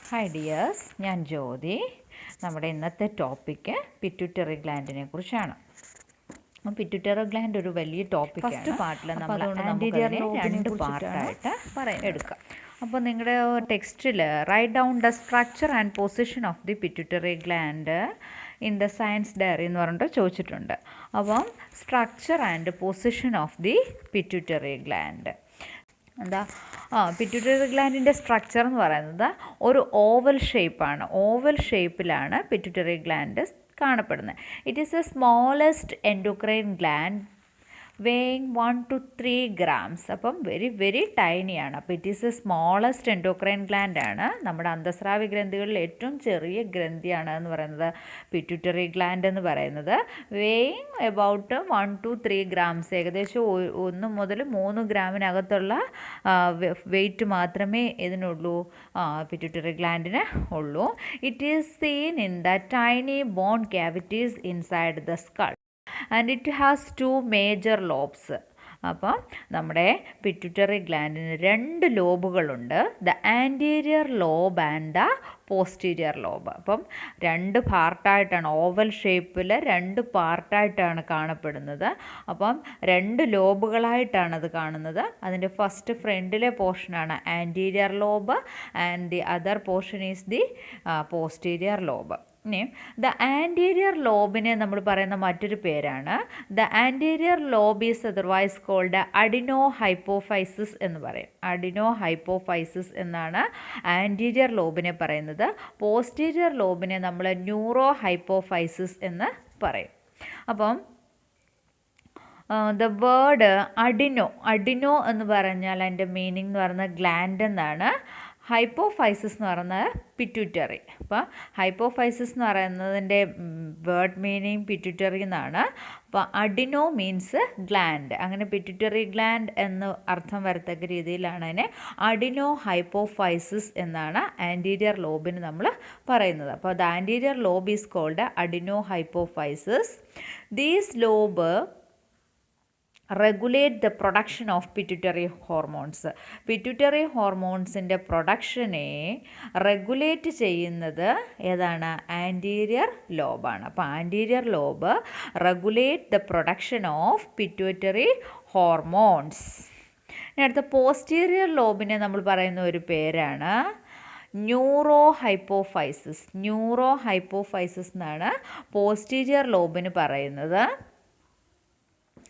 Hi dears, ഞാൻ ജ്യോതി. നമ്മുടെ ഇന്നത്തെ ടോപ്പിക്ക് പിറ്റ്യൂട്ടറി ഗ്ലാൻഡിനെ കുറിച്ചാണ്. പിറ്റ്യൂട്ടറി ഗ്ലാൻഡ് ഒരു വലിയ ടോപ്പിക്കാണ്. ഫസ്റ്റ് പാർട്ടിൽ നമ്മൾ ആൻറ്റീരിയർ രണ്ട് പാർട്ടായിട്ട് എടുക്കാം. അപ്പോൾ നിങ്ങളുടെ ടെക്സ്റ്റിൽ write down the structure and position of the pituitary gland in the science diary എന്ന് പറഞ്ഞിട്ട് ചോദിച്ചിട്ടുണ്ട്. അപ്പം structure and position of the pituitary gland എന്താ? പിറ്റ്യൂട്ടറി ഗ്ലാൻഡിൻ്റെ സ്ട്രക്ചർ എന്ന് പറയുന്നത് ഒരു ഓവൽ ഷേപ്പാണ്. ഓവൽ ഷേപ്പിലാണ് പിറ്റ്യൂട്ടറി ഗ്ലാൻഡ് കാണപ്പെടുന്നത്. It is a smallest endocrine gland weighing 1 to 3 grams. അപ്പം വെരി വെരി ടൈനിയാണ്. അപ്പോൾ it is a smallest endocrine gland ആണ്. നമ്മുടെ അന്തസ്രാവി ഗ്രന്ഥികളിൽ ഏറ്റവും ചെറിയ ഗ്രന്ഥിയാണ് എന്ന് പറയുന്നത് പിറ്റ്യൂട്ടറി ഗ്ലാൻഡ് എന്ന് പറയുന്നത്. വെയിങ് എബൌട്ട് 1 to 3 grams, ഏകദേശം 1 മുതൽ 3 ഗ്രാമിനകത്തുള്ള വെയിറ്റ് മാത്രമേ ഇതിനുള്ളൂ, പിറ്റ്യൂട്ടറി ഗ്ലാൻഡിന് ഉള്ളൂ. It is seen in the tiny bone cavities inside the skull and it has 2 major lobes. അപ്പം നമ്മുടെ പിറ്റ്യൂട്ടറി ഗ്ലാൻഡിന് 2 ലോബുകളുണ്ട്, the anterior lobe and the posterior lobe. അപ്പം 2 പാർട്ടായിട്ടാണ്, ഓവൽ ഷേപ്പിൽ 2 പാർട്ടായിട്ടാണ് കാണപ്പെടുന്നത്. അപ്പം 2 ലോബുകളായിട്ടാണ് അത് കാണുന്നത്. അതിൻ്റെ ഫസ്റ്റ് ഫ്രണ്ടിലെ പോർഷനാണ് anterior lobe and the other portion is the posterior lobe. ഇനി ദ ആൻറ്റീരിയർ ലോബിനെ നമ്മൾ പറയുന്ന മറ്റൊരു പേരാണ് the anterior lobe is otherwise called adeno hypophysis എന്ന് പറയും. അഡിനോ ഹൈപ്പോഫൈസിസ് എന്നാണ് ആൻറ്റീരിയർ ലോബിനെ പറയുന്നത്. പോസ്റ്റീരിയർ ലോബിനെ നമ്മൾ ന്യൂറോ ഹൈപ്പോഫൈസിസ് എന്ന് പറയും. അപ്പം ദ വേർഡ് അഡിനോ എന്ന് പറഞ്ഞാൽ അതിൻ്റെ മീനിങ് എന്ന് പറയുന്നത് ഗ്ലാൻഡ് എന്നാണ്. ഹൈപ്പോഫൈസിസ് എന്ന് പറയുന്നത് പിറ്റ്യൂട്ടറി. അപ്പോൾ ഹൈപ്പോഫൈസിസ് എന്ന് പറയുന്നതിൻ്റെ വേർഡ് മീനിങ് പിറ്റ്യൂട്ടറി എന്നാണ്. അപ്പോൾ അഡിനോ മീൻസ് ഗ്ലാൻഡ്. അങ്ങനെ പിറ്റ്യൂട്ടറി ഗ്ലാൻഡ് എന്ന് അർത്ഥം വരത്തക്ക രീതിയിലാണ് അതിനെ അഡിനോ ഹൈപ്പോഫൈസിസ് എന്നാണ് ആൻറ്റീരിയർ ലോബിന് നമ്മൾ പറയുന്നത്. അപ്പോൾ the anterior lobe is called adeno hypophysis. These lobe regulate the production of pituitary hormones. Pituitary ഹോർമോൺസിൻ്റെ പ്രൊഡക്ഷനെ റെഗുലേറ്റ് ചെയ്യുന്നത് ഏതാണ്? ആൻറ്റീരിയർ ലോബാണ്. അപ്പോൾ anterior lobe regulate the production of pituitary hormones. ഇനി അടുത്ത പോസ്റ്റീരിയർ ലോബിനെ നമ്മൾ പറയുന്ന ഒരു പേരാണ് ന്യൂറോ ഹൈപ്പോഫൈസിസ്. ന്യൂറോ ഹൈപ്പോഫൈസിസ് എന്നാണ് പോസ്റ്റീരിയർ ലോബിന് പറയുന്നത്.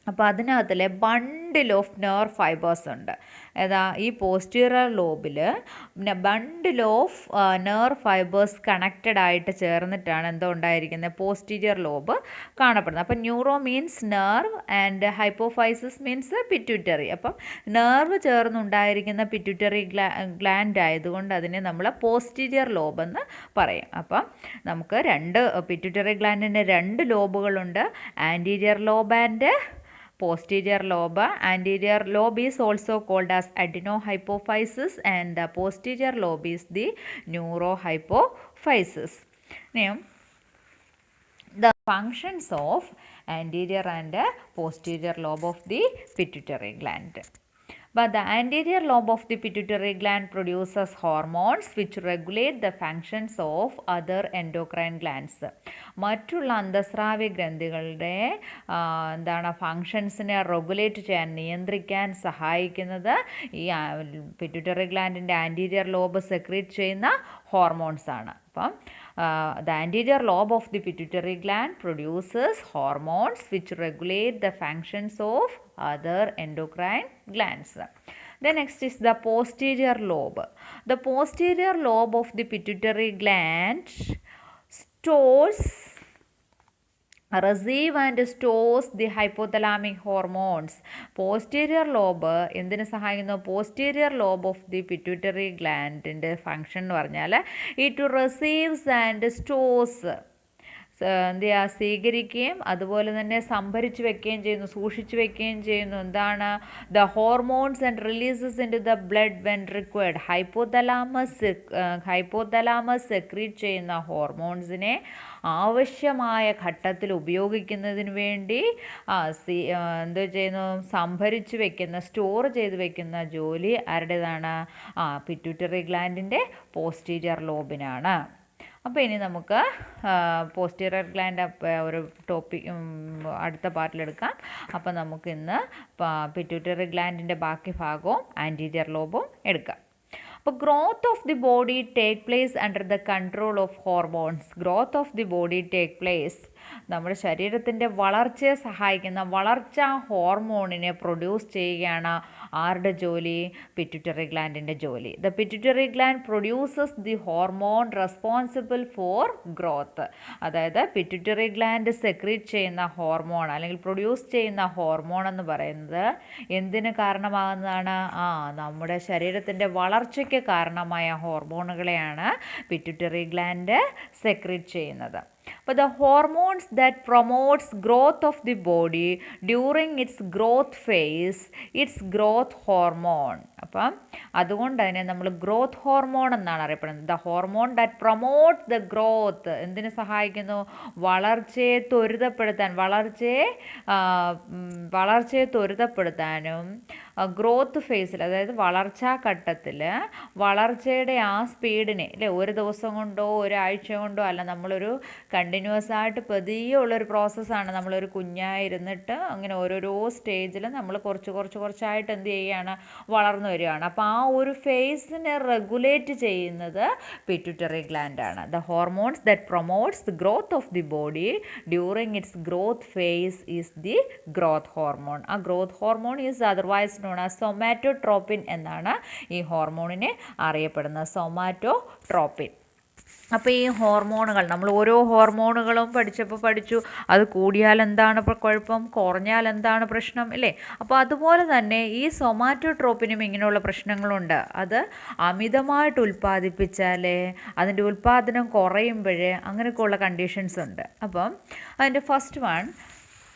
അപ്പോൾ അതിനകത്തിൽ ബണ്ടിൽ ഓഫ് നെർവ് ഫൈബേഴ്സ് ഉണ്ട്. ഏതാ? ഈ പോസ്റ്റീരിയർ ലോബിൽ bundle of nerve fibres connected ആയിട്ട് ചേർന്നിട്ടാണ് എന്തോ ഉണ്ടായിരിക്കുന്നത്, പോസ്റ്റീരിയർ ലോബ് കാണപ്പെടുന്നത്. അപ്പം neuro means nerve and hypophysis means pituitary. അപ്പം നെർവ് ചേർന്നുണ്ടായിരിക്കുന്ന പിറ്റ്യൂട്ടറി ഗ്ലാൻഡ് ആയതുകൊണ്ട് അതിനെ നമ്മൾ പോസ്റ്റീരിയർ ലോബ് എന്ന് പറയും. അപ്പം നമുക്ക് പിറ്റ്യൂട്ടറി ഗ്ലാൻഡിൻ്റെ 2 ലോബുകളുണ്ട്, anterior lobe and posterior lobe. Anterior lobe is also called as adenohypophysis and the posterior lobe is the neurohypophysis. Now, the functions of anterior and posterior lobe of the pituitary gland. But the anterior lobe of the pituitary gland produces hormones which regulate the functions of other endocrine glands. മറ്റുള്ള അന്തസ്രാവി ഗ്രന്ഥികളുടെ ഫങ്ഷൻസിനെ regulate ചെയ്യാൻ, നിയന്ത്രിക്കാൻ സഹായിക്കുന്നത് ഈ pituitary ഗ്ലാൻഡിൻ്റെ anterior lobe secrete ചെയ്യുന്ന hormones ആണ്. അപ്പം the anterior lobe of the pituitary gland produces hormones which regulate the functions of other endocrine glands. The next is the posterior lobe. The posterior lobe of the pituitary gland receive and stores the hypothalamic hormones. Posterior lobe എന്തിനു സഹായിക്കുന്നു? Posterior lobe of the pituitary ഗ്ലാൻഡിൻ്റെ function എന്ന് പറഞ്ഞാൽ it receives and stores എന്ത് ചെയ്യുക, സ്വീകരിക്കുകയും അതുപോലെ തന്നെ സംഭരിച്ച് വെക്കുകയും ചെയ്യുന്നു, സൂക്ഷിച്ച് വെക്കുകയും ചെയ്യുന്നു. എന്താണ്? The hormones and releases into the blood when required. Hypothalamus secrete ചെയ്യുന്ന ഹോർമോൺസിനെ ആവശ്യമായ ഘട്ടത്തിൽ ഉപയോഗിക്കുന്നതിന് വേണ്ടി എന്തോ ചെയ്യുന്നു, സംഭരിച്ച് വെക്കുന്ന, സ്റ്റോർ ചെയ്ത് വെക്കുന്ന ജോലി ആരുടേതാണ്? പിറ്റ്യൂട്ടറി ഗ്ലാൻഡിൻ്റെ പോസ്റ്റീരിയർ ലോബിനാണ്. അപ്പോൾ ഇനി നമുക്ക് പോസ്റ്റീരിയർ ഗ്ലാൻഡ് ഒരു ടോപ്പിക് അടുത്ത പാർട്ടിലെടുക്കാം. അപ്പോൾ നമുക്ക് ഇന്ന് പിറ്റ്യൂട്ടറി ഗ്ലാൻഡിൻ്റെ ബാക്കി ഭാഗവും ആൻറ്റീരിയർ ലോബും എടുക്കാം. അപ്പോൾ growth of the body take place under the control of hormones. Growth of the body take place, നമ്മുടെ ശരീരത്തിൻ്റെ വളർച്ചയെ സഹായിക്കുന്ന വളർച്ചാ ഹോർമോണിനെ പ്രൊഡ്യൂസ് ചെയ്യുകയാണ് ആരുടെ ജോലി? പിറ്റ്യൂട്ടറി ഗ്ലാൻഡിൻ്റെ ജോലി. The pituitary gland produces the hormone responsible for growth. അതായത് പിറ്റ്യൂട്ടറി ഗ്ലാൻഡ് സെക്രീറ്റ് ചെയ്യുന്ന ഹോർമോൺ അല്ലെങ്കിൽ പ്രൊഡ്യൂസ് ചെയ്യുന്ന ഹോർമോൺ എന്ന് പറയുന്നത് എന്തിന് കാരണമാകുന്നതാണ്? നമ്മുടെ ശരീരത്തിൻ്റെ വളർച്ചയ്ക്ക് കാരണമായ ഹോർമോണുകളെയാണ് പിറ്റ്യൂട്ടറി ഗ്ലാൻഡ് സെക്രീറ്റ് ചെയ്യുന്നത്. But the hormones that promotes growth of the body during its growth phase, its growth hormone. അപ്പം അതുകൊണ്ട് തന്നെ നമ്മൾ ഗ്രോത്ത് ഹോർമോൺ എന്നാണ് അറിയപ്പെടുന്നത്. The hormone that promote the growth, എന്തിനു സഹായിക്കുന്നു? വളർച്ചയെ ത്വരിതപ്പെടുത്താൻ, വളർച്ചയെ ത്വരിതപ്പെടുത്താനും ഗ്രോത്ത് ഫേസിൽ, അതായത് വളർച്ചാ ഘട്ടത്തിൽ വളർച്ചയുടെ ആ സ്പീഡിനെ അല്ലേ, ഒരു ദിവസം കൊണ്ടോ ഒരാഴ്ച കൊണ്ടോ അല്ല, നമ്മളൊരു കണ്ടിന്യൂസ് ആയിട്ട് പതിയെ ഉള്ളൊരു പ്രോസസ്സാണ്. നമ്മളൊരു കുഞ്ഞായിരുന്നിട്ട് അങ്ങനെ ഓരോരോ സ്റ്റേജിൽ നമ്മൾ കുറച്ചായിട്ട് എന്ത് ചെയ്യുകയാണ്? വളർന്നു വരികയാണ്. അപ്പോൾ ആ ഒരു ഫേസിനെ റെഗുലേറ്റ് ചെയ്യുന്നത് പിറ്റ്യൂട്ടറി ഗ്ലാൻഡാണ്. The hormones that promotes the growth of the body during its growth phase is the growth hormone. ആ growth hormone is otherwise known as somatotropin എന്നാണ് ഈ ഹോർമോണിനെ അറിയപ്പെടുന്നത്. സൊമാറ്റോട്രോപ്പിൻ. അപ്പോൾ ഈ ഹോർമോണുകൾ, നമ്മൾ ഓരോ ഹോർമോണുകളും പഠിച്ചു, അത് കൂടിയാൽ എന്താണ് കുഴപ്പം, കുറഞ്ഞാൽ എന്താണ് പ്രശ്നം അല്ലേ? അപ്പോൾ അതുപോലെ തന്നെ ഈ സൊമാറ്റോട്രോപ്പിനും ഇങ്ങനെയുള്ള പ്രശ്നങ്ങളുണ്ട്. അത് അമിതമായിട്ട് ഉൽപ്പാദിപ്പിച്ചാൽ അതിൻ്റെ ഉൽപ്പാദനം കുറയുമ്പോഴേ അങ്ങനെയൊക്കെയുള്ള കണ്ടീഷൻസ് ഉണ്ട്. അപ്പം അതിൻ്റെ first one,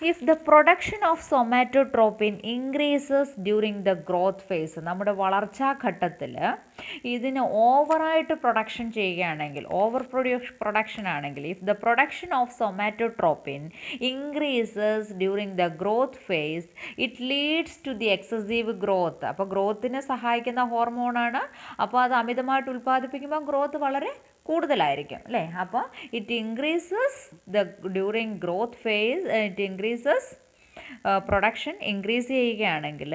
if the production of somatotropin increases during the growth phase, നമ്മുടെ വളർച്ചാ ഘട്ടത്തിൽ ഇതിന് ഓവറായിട്ട് പ്രൊഡക്ഷൻ ചെയ്യുകയാണെങ്കിൽ, ഓവർ പ്രൊഡക്ഷൻ ആണെങ്കിൽ, if the production of somatotropin increases during the growth phase, it leads to the excessive growth. അപ്പോൾ ഗ്രോത്തിനെ സഹായിക്കുന്ന ഹോർമോണാണ്. അപ്പോൾ അത് അമിതമായിട്ട് ഉൽപ്പാദിപ്പിക്കുമ്പോൾ ഗ്രോത്ത് വളരെ കൂടുതലായിരിക്കും അല്ലേ? അപ്പോൾ it increases during growth phase, it increases production increase ചെയ്യുകയാണെങ്കിൽ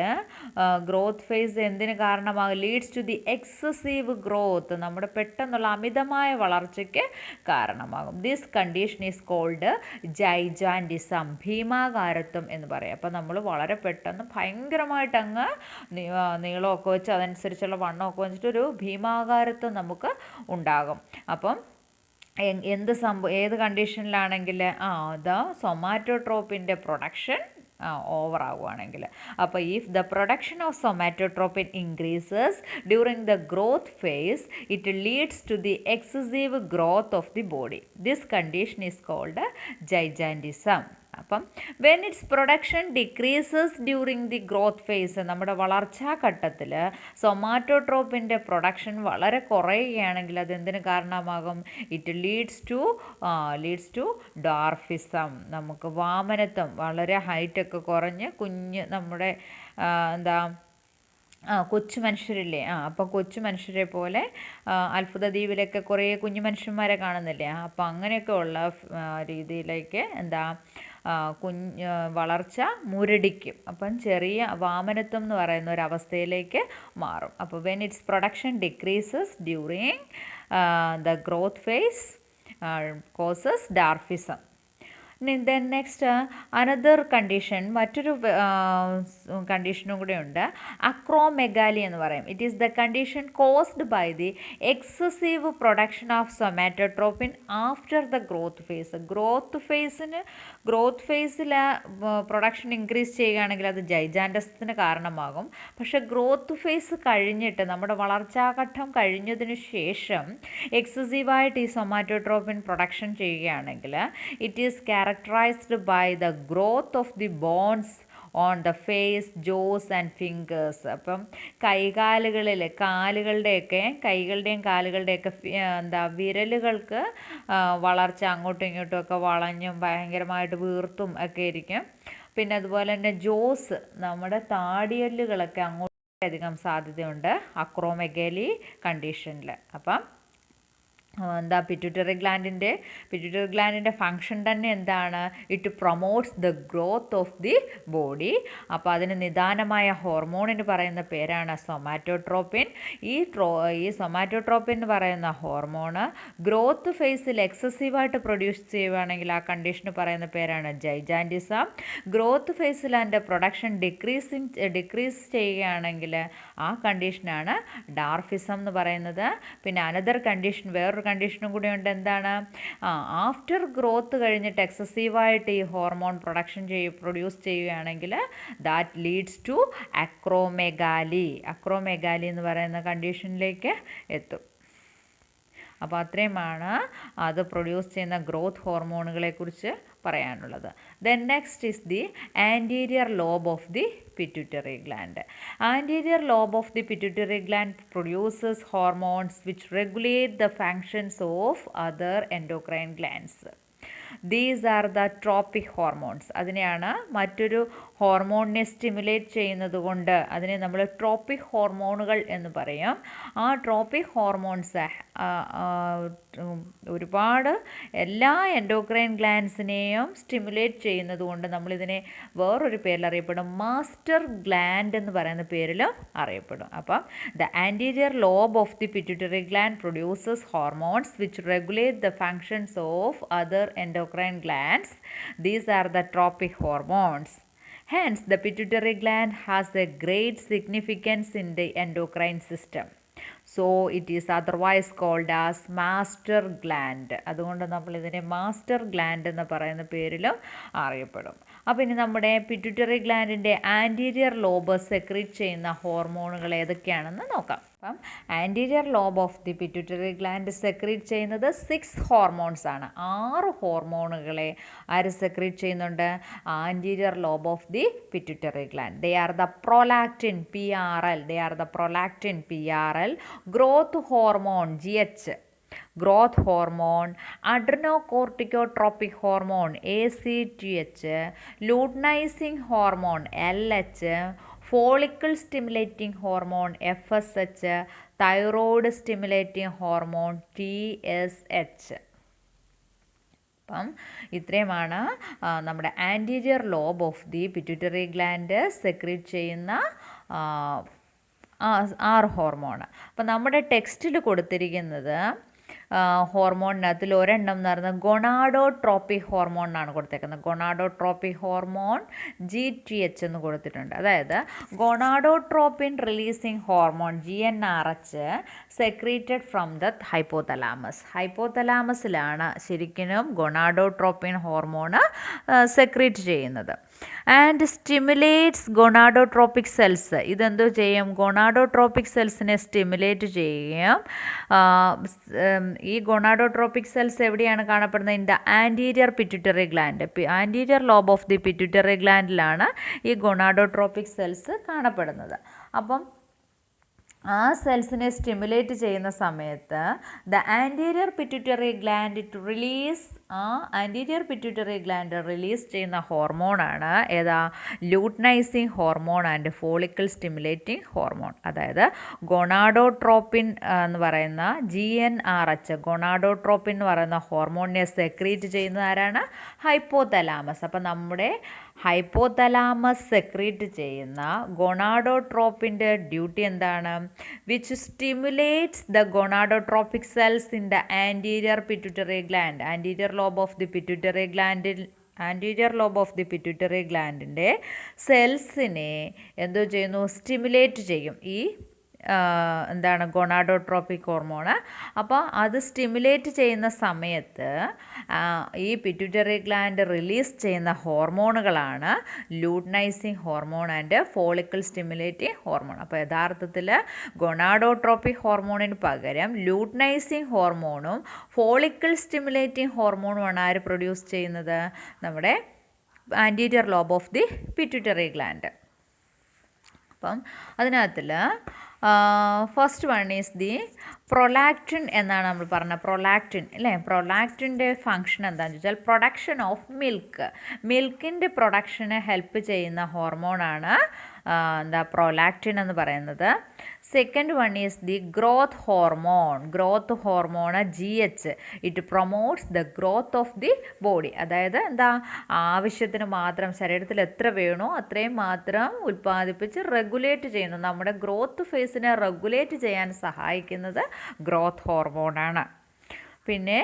ഗ്രോത്ത് ഫേസ് എന്തിന് കാരണമാകും? Leads to the excessive growth, നമ്മുടെ പെട്ടെന്നുള്ള അമിതമായ വളർച്ചയ്ക്ക് കാരണമാകും. This condition is called gigantism, ഭീമാകാരത്വം എന്ന് പറയും. അപ്പോൾ നമ്മൾ വളരെ പെട്ടെന്ന് ഭയങ്കരമായിട്ട് അങ്ങ് നീളമൊക്കെ വെച്ച് അതനുസരിച്ചുള്ള വണ്ണമൊക്കെ വെച്ചിട്ടൊരു ഭീമാകാരത്വം നമുക്ക് ഉണ്ടാകും. അപ്പം ഏത് കണ്ടീഷനിലാണെങ്കിൽ സൊമാറ്റോട്രോപ്പിൻ്റെ പ്രൊഡക്ഷൻ ഓവറാകുവാണെങ്കിൽ. അപ്പോൾ if the production of somatotropin increases during the growth phase, it leads to the excessive growth of the body. This condition is called gigantism. അപ്പം when its production decreases during the growth phase, നമ്മുടെ വളർച്ചാ ഘട്ടത്തിൽ സൊമാറ്റോട്രോപ്പിൻ്റെ production വളരെ കുറയുകയാണെങ്കിൽ അതെന്തിന് കാരണമാകും? It leads to ഡാർഫിസം, നമുക്ക് വാമനത്വം, വളരെ ഹൈറ്റൊക്കെ കുറഞ്ഞ് നമ്മുടെ കൊച്ചു മനുഷ്യരില്ലേ, അപ്പോൾ കൊച്ചു മനുഷ്യരെ പോലെ അത്ഭുത ദ്വീപിലൊക്കെ കുറേ കുഞ്ഞു മനുഷ്യന്മാരെ കാണുന്നില്ലേ, അപ്പോൾ അങ്ങനെയൊക്കെ ഉള്ള രീതിയിലേക്ക് വളർച്ച മുരടിക്കും. അപ്പം ചെറിയ വാമനത്വം എന്ന് പറയുന്ന ഒരവസ്ഥയിലേക്ക് മാറും. അപ്പോൾ when its production decreases during the growth phase causes dwarfism. Then next another condition, മറ്റൊരു കണ്ടീഷനും കൂടെ ഉണ്ട്, അക്രോമെഗാലി എന്ന് പറയും. It is the condition caused by the excessive production of somatotropin after the growth phase. Growth ഫേസിൽ production increase ചെയ്യുകയാണെങ്കിൽ അത് ജൈജാൻഡസത്തിന് കാരണമാകും. പക്ഷേ ഗ്രോത്ത് ഫേസ് കഴിഞ്ഞിട്ട്, നമ്മുടെ വളർച്ചാഘട്ടം കഴിഞ്ഞതിന് ശേഷം എക്സസീവായിട്ട് ഈ സൊമാറ്റോട്രോപ്പിൻ പ്രൊഡക്ഷൻ ചെയ്യുകയാണെങ്കിൽ it is characterized by the growth of the bones on the face, jaws and fingers. അപ്പം കൈകാലുകളിൽ, കൈകളുടെയും കാലുകളുടെയൊക്കെ വിരലുകൾക്ക് വളർച്ച അങ്ങോട്ടും ഇങ്ങോട്ടും ഒക്കെ വളഞ്ഞും ഭയങ്കരമായിട്ട് വീർത്തും ഒക്കെ ഇരിക്കും. പിന്നെ അതുപോലെ തന്നെ ജോസ്, നമ്മുടെ താടിയെല്ലുകളൊക്കെ അങ്ങോട്ട് അധികം സാധ്യതയുണ്ട് അക്രോമെഗാലി കണ്ടീഷനിൽ. അപ്പം പിറ്റ്യൂട്ടറി ഗ്ലാൻഡിൻ്റെ ഫങ്ഷൻ തന്നെ എന്താണ്? It promotes the growth of the body. അപ്പോൾ അതിന് നിദാനമായ ഹോർമോണിന് പറയുന്ന പേരാണ് സൊമാറ്റോട്രോപ്പിൻ. ഈ സൊമാറ്റോട്രോപ്പിൻ എന്ന് പറയുന്ന ഹോർമോണ് ഗ്രോത്ത് ഫേസിൽ എക്സസീവായിട്ട് പ്രൊഡ്യൂസ് ചെയ്യുകയാണെങ്കിൽ ആ കണ്ടീഷന് പറയുന്ന പേരാണ് ജൈജാൻഡിസം. ഗ്രോത്ത് ഫേസിൽ അതിൻ്റെ പ്രൊഡക്ഷൻ ഡിക്രീസ് ചെയ്യുകയാണെങ്കിൽ ആ കണ്ടീഷനാണ് ഡാർഫിസം എന്ന് പറയുന്നത്. പിന്നെ അനദർ കണ്ടീഷൻ, വേറൊരു കണ്ടീഷനും കൂടി ഉണ്ട്. എന്താണ്? ആഫ്റ്റർ ഗ്രോത്ത് കഴിഞ്ഞിട്ട് എക്സസീവായിട്ട് ഈ ഹോർമോൺ പ്രൊഡ്യൂസ് ചെയ്യുകയാണെങ്കിൽ ദാറ്റ് ലീഡ്സ് ടു അക്രോമെഗാലി എന്ന് പറയുന്ന കണ്ടീഷനിലേക്ക് എത്തും. അപ്പോൾ അത്രയുമാണ് അത് പ്രൊഡ്യൂസ് ചെയ്യുന്ന ഗ്രോത്ത് ഹോർമോണുകളെക്കുറിച്ച് പറയാനുള്ളത്. Then next is the anterior lobe of the pituitary gland. Anterior lobe of the pituitary gland produces hormones which regulate the functions of other endocrine glands. These are the tropic hormones. അതിനെയാണ് മറ്റൊരു ഹോർമോണിനെ stimulate ചെയ്യുന്നത് കൊണ്ട് അതിനെ നമ്മൾ tropic ഹോർമോണുകൾ എന്ന് പറയും. ആ ട്രോപ്പിക് ഹോർമോൺസ് ഒരുപാട് എല്ലാ എൻഡോക്രൈൻ ഗ്ലാൻഡ്സിനെയും സ്റ്റിമുലേറ്റ് ചെയ്യുന്നത് കൊണ്ട് നമ്മളിതിനെ വേറൊരു പേരിൽ അറിയപ്പെടും, മാസ്റ്റർ ഗ്ലാൻഡ് എന്ന് പറയുന്ന പേരിലും അറിയപ്പെടും. അപ്പം the anterior lobe of the pituitary gland produces hormones which regulate the functions of other endocrine glands. These are the tropic hormones. Hence, the pituitary gland has a great significance in the endocrine system. So, it is otherwise called as master gland. അതുകൊണ്ട് നമ്മൾ ഇതിനെ master gland എന്ന് പറയുന്ന പേരിലും അറിയപ്പെടും. അപ്പോൾ ഇനി നമ്മുടെ pituitary ഗ്ലാൻഡിൻ്റെ ആൻറ്റീരിയർ ലോബ് സെക്രീറ്റ് ചെയ്യുന്ന ഹോർമോണുകൾ ഏതൊക്കെയാണെന്ന് നോക്കാം. അപ്പം anterior lobe of the pituitary gland secrete ചെയ്യുന്നത് 6 ഹോർമോൺസ് ആണ്. 6 ഹോർമോണുകളെ ആര് സെക്രീറ്റ് ചെയ്യുന്നുണ്ട്? Anterior lobe of the pituitary gland. They are the prolactin PRL, growth hormone GH, growth hormone, adrenocorticotropic hormone ACTH, luteinizing hormone LH, follicle stimulating hormone FSH, thyroid stimulating hormone TSH. അപ്പം ഇത്രയുമാണ് നമ്മുടെ anterior lobe of the pituitary gland secrete ചെയ്യുന്ന 6 hormone. അപ്പം നമ്മുടെ ടെക്സ്റ്റിൽ കൊടുത്തിരിക്കുന്നത് ഹോർമോണിനകത്തിൽ ഒരെണ്ണം എന്ന് പറയുന്നത് ഗൊണാഡോട്രോപ്പിക് ഹോർമോൺ എന്നാണ് കൊടുത്തേക്കുന്നത്. ഗൊണാഡോട്രോപ്പിക് ഹോർമോൺ GTH എന്ന് കൊടുത്തിട്ടുണ്ട്. അതായത് gonadotropin releasing hormone GnRH secreted from the hypothalamus. ഹൈപ്പോതലാമസിലാണ് ശരിക്കും ഗൊണാഡോട്രോപ്പിൻ ഹോർമോൺ സെക്രീറ്റ് ചെയ്യുന്നത്. And stimulates gonadotropic cells. ഇതെന്തോ ചെയ്യും? ഗൊണാഡോട്രോപ്പിക് സെൽസിനെ സ്റ്റിമുലേറ്റ് ചെയ്യുകയും ഈ ഗൊണാഡോട്രോപ്പിക് സെൽസ് എവിടെയാണ് കാണപ്പെടുന്നത്? In the anterior pituitary gland. Anterior lobe of the pituitary ഗ്ലാൻഡിലാണ് ഈ ഗൊണാഡോട്രോപ്പിക് സെൽസ് കാണപ്പെടുന്നത്. അപ്പം ആ സെൽസിനെ സ്റ്റിമുലേറ്റ് ചെയ്യുന്ന സമയത്ത് the anterior pituitary gland anterior pituitary gland release ചെയ്യുന്ന ഹോർമോണാണ് ഏതാ? Luteinizing hormone and follicle stimulating hormone. അതായത് ഗൊണാഡോട്രോപ്പിൻ എന്ന് പറയുന്ന GnRH, ഗൊണാഡോട്രോപ്പിൻ എന്ന് പറയുന്ന ഹോർമോണിനെ സെക്രീറ്റ് ചെയ്യുന്നത് ആരാണ്? ഹൈപ്പോതലാമസ്. അപ്പം നമ്മുടെ ഹൈപ്പോതലാമസ് സെക്രീറ്റ് ചെയ്യുന്ന ഗൊണാഡോട്രോപ്പിൻ്റെ ഡ്യൂട്ടി എന്താണ്? Which stimulates the gonadotropic cells in the anterior pituitary gland. Anterior lobe of the pituitary ഗ്ലാൻഡിൽ anterior lobe of the pituitary ഗ്ലാൻഡിൻ്റെ സെൽസിനെ എന്തോ ചെയ്യുന്നു, സ്റ്റിമുലേറ്റ് ചെയ്യും ഈ എന്താണ് ഗൊണാഡോട്രോപ്പിക് ഹോർമോണ്. അപ്പോൾ അത് സ്റ്റിമുലേറ്റ് ചെയ്യുന്ന സമയത്ത് ഈ പിറ്റ്യൂട്ടറി ഗ്ലാൻഡ് റിലീസ് ചെയ്യുന്ന ഹോർമോണുകളാണ് luteinizing hormone and follicle stimulating hormone. അപ്പോൾ യഥാർത്ഥത്തിൽ ഗൊണാഡോട്രോപ്പിക് ഹോർമോണിന് പകരം ലൂട്നൈസിങ് ഹോർമോണും ഫോളിക്കിൾ സ്റ്റിമുലേറ്റിംഗ് ഹോർമോണുമാണ് ആര് പ്രൊഡ്യൂസ് ചെയ്യുന്നത്, നമ്മുടെ anterior lobe of the pituitary gland. അപ്പം അതിനകത്തിൽ first one is the prolactin എന്നാണ് നമ്മൾ പറഞ്ഞത്. പ്രൊലാക്റ്റിൻ അല്ലേ, പ്രൊലാക്റ്റിൻ്റെ ഫങ്ഷൻ എന്താണെന്ന് വെച്ചാൽ പ്രൊഡക്ഷൻ ഓഫ് മിൽക്കിൻ്റെ പ്രൊഡക്ഷനെ ഹെൽപ്പ് ചെയ്യുന്ന ഹോർമോണാണ് പ്രൊലാക്റ്റിൻ എന്ന് പറയുന്നത്. Second one is the growth hormone GH. It promotes the growth of the body. അതായത് ആവശ്യത്തിന് മാത്രം ശരീരത്തിൽ എത്ര വേണോ അത്രയും മാത്രം ഉൽപ്പാദിപ്പിച്ച് റെഗുലേറ്റ് ചെയ്യുന്നു. നമ്മുടെ ഗ്രോത്ത് ഫേസിനെ റെഗുലേറ്റ് ചെയ്യാൻ സഹായിക്കുന്നത് ഗ്രോത്ത് ഹോർമോണാണ്. പിന്നെ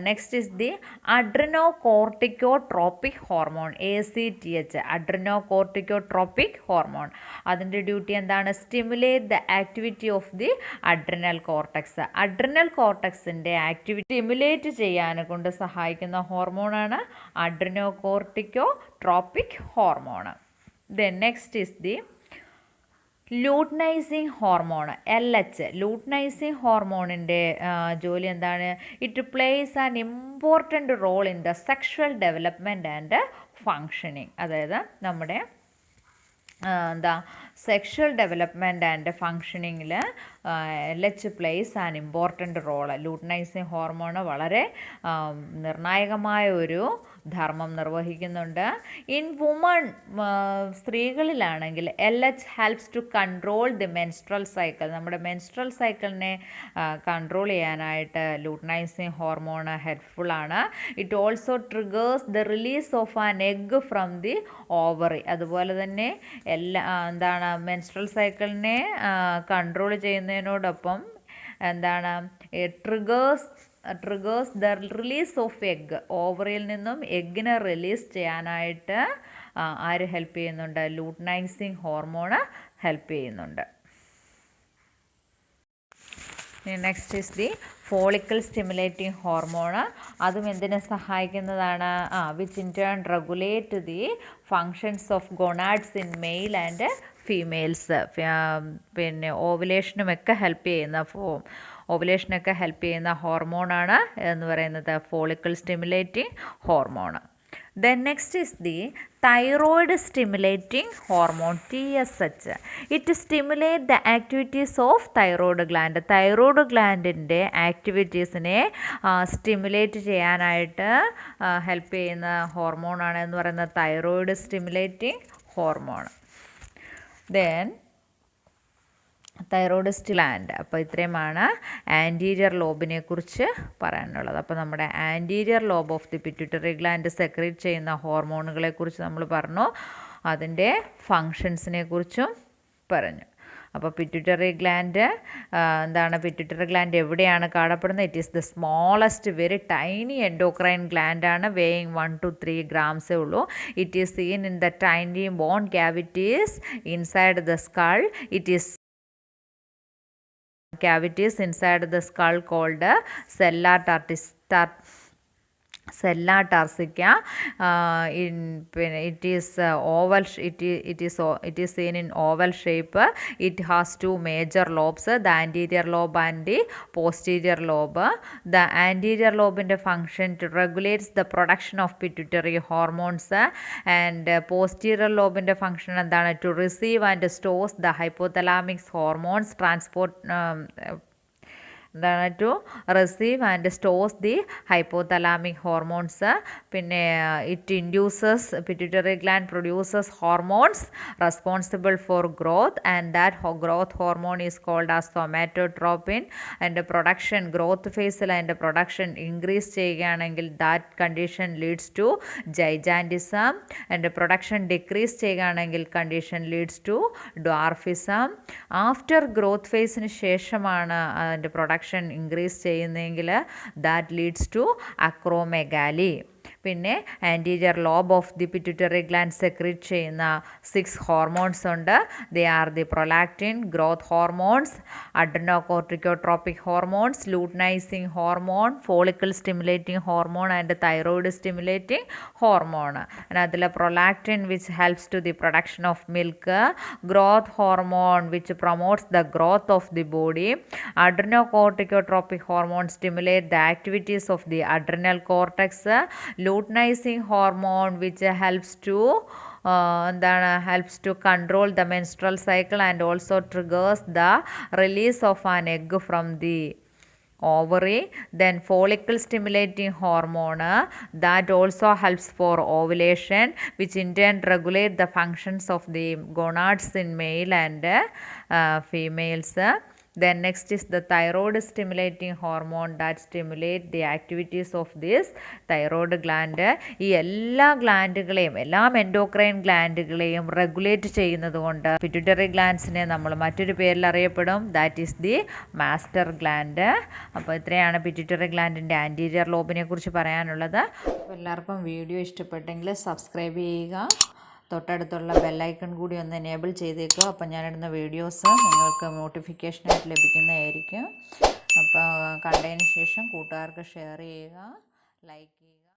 next is the adrenocorticotropic hormone ACTH. Adrenocorticotropic hormone അതിൻ്റെ ഡ്യൂട്ടി എന്താണ്, stimulate the activity of the adrenal cortex. Adrenal കോർട്ടക്സിൻ്റെ ആക്ടിവിറ്റി സ്റ്റിമുലേറ്റ് ചെയ്യാൻ കൊണ്ട് സഹായിക്കുന്ന ഹോർമോണാണ് adrenocorticotropic hormone. Then next is the luteinizing hormone LH. Luteinizing ഹോർമോണിൻ്റെ ജോലി എന്താണ്, it plays an important role in the sexual development and functioning. അതായത് നമ്മുടെ സെക്ഷൽ ഡെവലപ്മെൻറ്റ് ആൻഡ് ഫങ്ഷനിങ്ങിൽ LH plays an important role. Luteinizing hormone വളരെ നിർണായകമായ ഒരു ധർമ്മം നിർവഹിക്കുന്നുണ്ട്. ഇൻ വുമൺ, സ്ത്രീകളിലാണെങ്കിൽ LH helps to control the menstrual cycle. നമ്മുടെ മെൻസ്ട്രൽ സൈക്കിളിനെ കൺട്രോൾ ചെയ്യാനായിട്ട് ലൂട്നൈസിങ് ഹോർമോൺ ഹെൽപ്ഫുള്ളാണ്. It also triggers the release of an egg from the ovary. അതുപോലെ തന്നെ മെൻസ്ട്രൽ സൈക്കിളിനെ കൺട്രോൾ ചെയ്യുന്നതിനോടൊപ്പം triggers the release of egg. ഓവറിയിൽ നിന്നും എഗ്ഗിനെ റിലീസ് ചെയ്യാനായിട്ട് ആര് ഹെൽപ്പ് ചെയ്യുന്നുണ്ട്, ലൂട്നൈസിങ് ഹോർമോൺ ഹെൽപ്പ് ചെയ്യുന്നുണ്ട്. Next is the follicle stimulating hormone. അതും എന്തിനെ സഹായിക്കുന്നതാണ്, which in turn regulate the functions of gonads in male and females. പിന്നെ ഓവുലേഷനൊക്കെ ഹെൽപ്പ് ചെയ്യുന്ന ഹോർമോണാണ് എന്ന് പറയുന്നത് follicle stimulating hormone. Then next is the thyroid stimulating hormone TSH. It stimulates the activities of thyroid gland. Thyroid glandൻ്റെ ആക്ടിവിറ്റീസിനെ stimulate ചെയ്യാനായിട്ട് help ചെയ്യുന്ന ഹോർമോണാണ് എന്ന് പറയുന്നത് thyroid stimulating hormone. Then thyroid gland. അപ്പോൾ ഇത്രയുമാണ് ആൻറ്റീരിയർ ലോബിനെ കുറിച്ച് പറയാനുള്ളത്. അപ്പോൾ നമ്മുടെ anterior lobe of the pituitary gland secrete ചെയ്യുന്ന ഹോർമോണുകളെ കുറിച്ച് നമ്മൾ പറഞ്ഞു, അതിൻ്റെ ഫങ്ഷൻസിനെ കുറിച്ചും പറഞ്ഞു. അപ്പോൾ പിറ്റ്യൂട്ടറി ഗ്ലാൻഡ് പിറ്റ്യൂട്ടറി ഗ്ലാൻഡ് എവിടെയാണ് കാണപ്പെടുന്നത്? It is the smallest very tiny endocrine ഗ്ലാൻഡാണ്. വെയിങ് 1 to 3 grams ഉള്ളൂ. It is seen in the tiny bone cavities inside the skull. It is cavities inside the skull called sella tarsica. It is oval. It is seen in oval shape. It has two major lobes, the anterior lobe and the posterior lobe. The anterior lobe in the function to regulates the production of pituitary hormones, and posterior lobe in the function to receive and stores the hypothalamic hormones transport to receive and stores the hypothalamic hormones. പിന്നെ it induces, pituitary gland produces hormones responsible for growth, and that growth hormone is called as somatotropin. And production growth phase and production increase ചെയ്യുകയാണെങ്കിൽ that condition leads to gigantism, and production decrease ചെയ്യുകയാണെങ്കിൽ condition leads to dwarfism. After growth phase ശേഷമാണ് അതിൻ്റെ production increase ചെയ്യുന്നതെങ്കിൽ that leads to acromegaly. പിന്നെ anterior lobe of the pituitary gland secrete ചെയ്യുന്ന 6 hormones ഉണ്ട്. They are the prolactin, growth hormones, adrenocorticotropic hormones, luteinizing hormone, follicle stimulating hormone and thyroid stimulating hormone. അതിൽ prolactin which helps to the production of milk, growth hormone which promotes the growth of the body, adrenocorticotropic hormone stimulate the activities of the adrenal cortex, luteinizing hormone which helps to control the menstrual cycle and also triggers the release of an egg from the ovary. Then follicle stimulating hormone that also helps for ovulation, which in turn regulate the functions of the gonads in male and females. Then next is the thyroid stimulating hormone that stimulate the activities of this thyroid gland. ഈ എല്ലാ ഗ്ലാൻഡുകളെയും എല്ലാം endocrine ഗ്ലാൻഡുകളെയും regulate ചെയ്യുന്നത് കൊണ്ട് pituitary ഗ്ലാൻഡ്സിനെ നമ്മൾ മറ്റൊരു പേരിൽ അറിയപ്പെടും, that is the master gland. അപ്പോൾ ഇത്രയാണ് പിറ്റ്യൂട്ടറി ഗ്ലാൻഡിൻ്റെ ആൻറ്റീരിയർ ലോബിനെ കുറിച്ച് പറയാനുള്ളത്. അപ്പോൾ എല്ലാവർക്കും വീഡിയോ ഇഷ്ടപ്പെട്ടെങ്കിൽ സബ്സ്ക്രൈബ് ചെയ്യുക, തൊട്ടടുത്തുള്ള ബെല്ലൈക്കൺ കൂടി ഒന്ന് എനേബിൾ ചെയ്തേക്കുക. അപ്പോൾ ഞാനിടുന്ന വീഡിയോസ് നിങ്ങൾക്ക് നോട്ടിഫിക്കേഷനായിട്ട് ലഭിക്കുന്നതായിരിക്കും. അപ്പോൾ കണ്ടതിന് ശേഷം കൂട്ടുകാർക്ക് ഷെയർ ചെയ്യുക, ലൈക്ക്